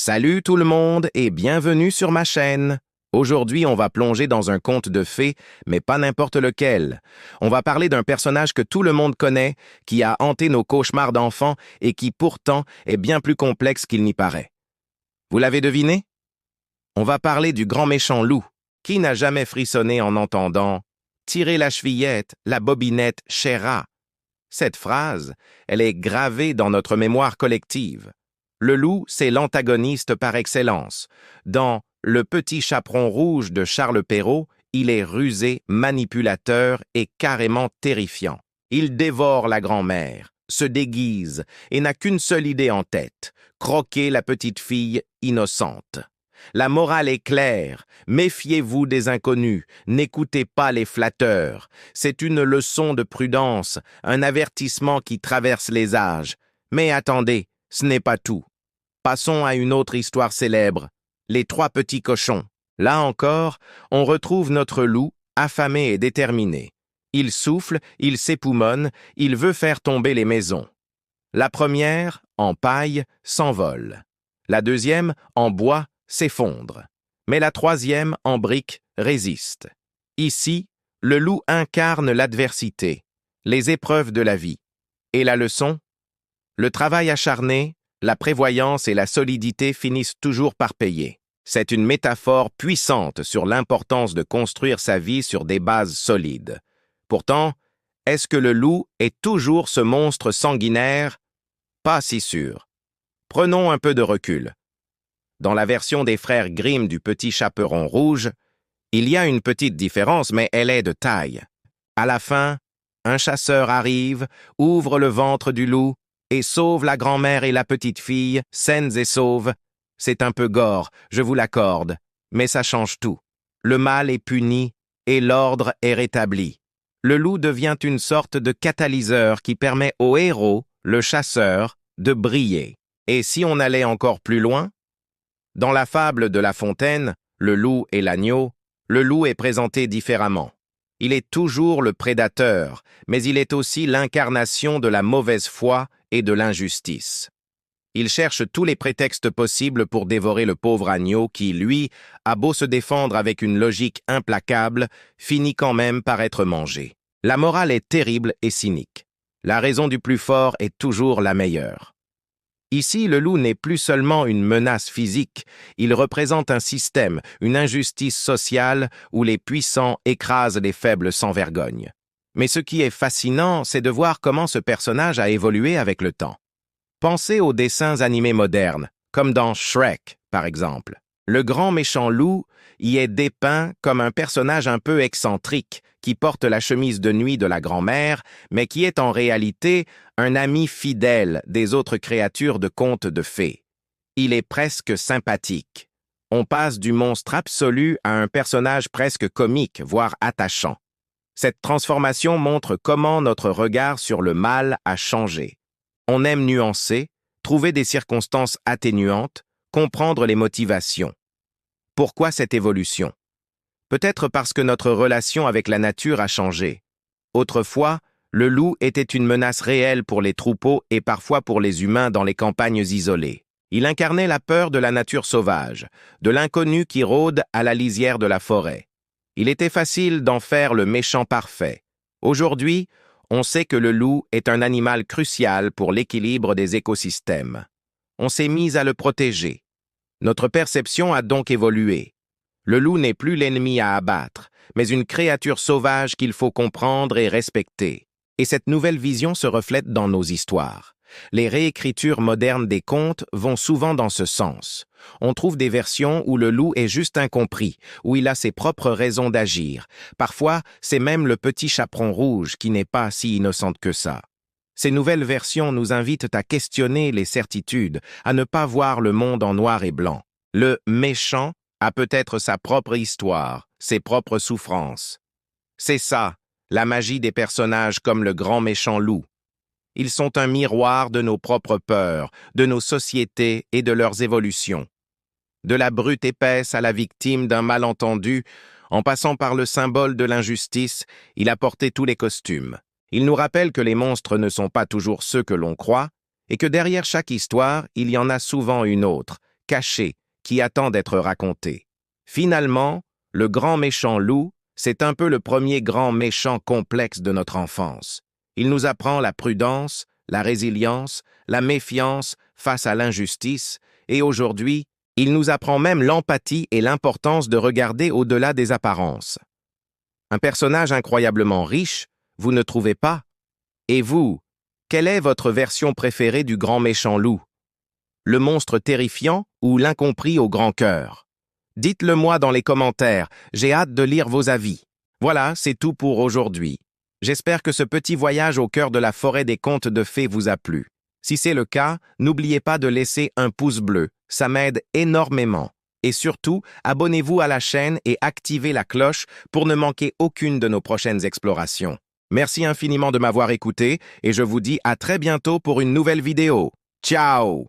Salut tout le monde et bienvenue sur ma chaîne. Aujourd'hui, on va plonger dans un conte de fées, mais pas n'importe lequel. On va parler d'un personnage que tout le monde connaît, qui a hanté nos cauchemars d'enfants et qui pourtant est bien plus complexe qu'il n'y paraît. Vous l'avez deviné? On va parler du grand méchant loup. Qui n'a jamais frissonné en entendant « Tirer la chevillette, la bobinette, chéra ». Cette phrase, elle est gravée dans notre mémoire collective. Le loup, c'est l'antagoniste par excellence. Dans Le Petit Chaperon rouge de Charles Perrault, il est rusé, manipulateur et carrément terrifiant. Il dévore la grand-mère, se déguise et n'a qu'une seule idée en tête, croquer la petite fille innocente. La morale est claire, méfiez-vous des inconnus, n'écoutez pas les flatteurs. C'est une leçon de prudence, un avertissement qui traverse les âges. Mais attendez, ce n'est pas tout. Passons à une autre histoire célèbre, Les Trois Petits Cochons. Là encore, on retrouve notre loup, affamé et déterminé. Il souffle, il s'époumonne, il veut faire tomber les maisons. La première, en paille, s'envole. La deuxième, en bois, s'effondre. Mais la troisième, en brique, résiste. Ici, le loup incarne l'adversité, les épreuves de la vie. Et la leçon? Le travail acharné, la prévoyance et la solidité finissent toujours par payer. C'est une métaphore puissante sur l'importance de construire sa vie sur des bases solides. Pourtant, est-ce que le loup est toujours ce monstre sanguinaire? Pas si sûr. Prenons un peu de recul. Dans la version des frères Grimm du Petit Chaperon rouge, il y a une petite différence, mais elle est de taille. À la fin, un chasseur arrive, ouvre le ventre du loup et sauve la grand-mère et la petite fille, saines et sauves. C'est un peu gore, je vous l'accorde, mais ça change tout. Le mal est puni et l'ordre est rétabli. Le loup devient une sorte de catalyseur qui permet au héros, le chasseur, de briller. Et si on allait encore plus loin? Dans la fable de La Fontaine, Le loup et l'agneau, le loup est présenté différemment. Il est toujours le prédateur, mais il est aussi l'incarnation de la mauvaise foi et de l'injustice. Il cherche tous les prétextes possibles pour dévorer le pauvre agneau qui, lui, a beau se défendre avec une logique implacable, finit quand même par être mangé. La morale est terrible et cynique. La raison du plus fort est toujours la meilleure. Ici, le loup n'est plus seulement une menace physique, il représente un système, une injustice sociale où les puissants écrasent les faibles sans vergogne. Mais ce qui est fascinant, c'est de voir comment ce personnage a évolué avec le temps. Pensez aux dessins animés modernes, comme dans Shrek, par exemple. Le grand méchant loup y est dépeint comme un personnage un peu excentrique, qui porte la chemise de nuit de la grand-mère, mais qui est en réalité un ami fidèle des autres créatures de contes de fées. Il est presque sympathique. On passe du monstre absolu à un personnage presque comique, voire attachant. Cette transformation montre comment notre regard sur le mal a changé. On aime nuancer, trouver des circonstances atténuantes, comprendre les motivations. Pourquoi cette évolution? Peut-être parce que notre relation avec la nature a changé. Autrefois, le loup était une menace réelle pour les troupeaux et parfois pour les humains dans les campagnes isolées. Il incarnait la peur de la nature sauvage, de l'inconnu qui rôde à la lisière de la forêt. Il était facile d'en faire le méchant parfait. Aujourd'hui, on sait que le loup est un animal crucial pour l'équilibre des écosystèmes. On s'est mis à le protéger. Notre perception a donc évolué. Le loup n'est plus l'ennemi à abattre, mais une créature sauvage qu'il faut comprendre et respecter. Et cette nouvelle vision se reflète dans nos histoires. Les réécritures modernes des contes vont souvent dans ce sens. On trouve des versions où le loup est juste incompris, où il a ses propres raisons d'agir. Parfois, c'est même le petit chaperon rouge qui n'est pas si innocente que ça. Ces nouvelles versions nous invitent à questionner les certitudes, à ne pas voir le monde en noir et blanc. Le méchant a peut-être sa propre histoire, ses propres souffrances. C'est ça, la magie des personnages comme le grand méchant loup. Ils sont un miroir de nos propres peurs, de nos sociétés et de leurs évolutions. De la brute épaisse à la victime d'un malentendu, en passant par le symbole de l'injustice, il a porté tous les costumes. Il nous rappelle que les monstres ne sont pas toujours ceux que l'on croit, et que derrière chaque histoire, il y en a souvent une autre, caché, qui attend d'être raconté. Finalement, le grand méchant loup, c'est un peu le premier grand méchant complexe de notre enfance. Il nous apprend la prudence, la résilience, la méfiance face à l'injustice, et aujourd'hui, il nous apprend même l'empathie et l'importance de regarder au-delà des apparences. Un personnage incroyablement riche, vous ne trouvez pas? Et vous, quelle est votre version préférée du grand méchant loup? Le monstre terrifiant ou l'incompris au grand cœur? Dites-le moi dans les commentaires, j'ai hâte de lire vos avis. Voilà, c'est tout pour aujourd'hui. J'espère que ce petit voyage au cœur de la forêt des contes de fées vous a plu. Si c'est le cas, n'oubliez pas de laisser un pouce bleu, ça m'aide énormément. Et surtout, abonnez-vous à la chaîne et activez la cloche pour ne manquer aucune de nos prochaines explorations. Merci infiniment de m'avoir écouté et je vous dis à très bientôt pour une nouvelle vidéo. Ciao!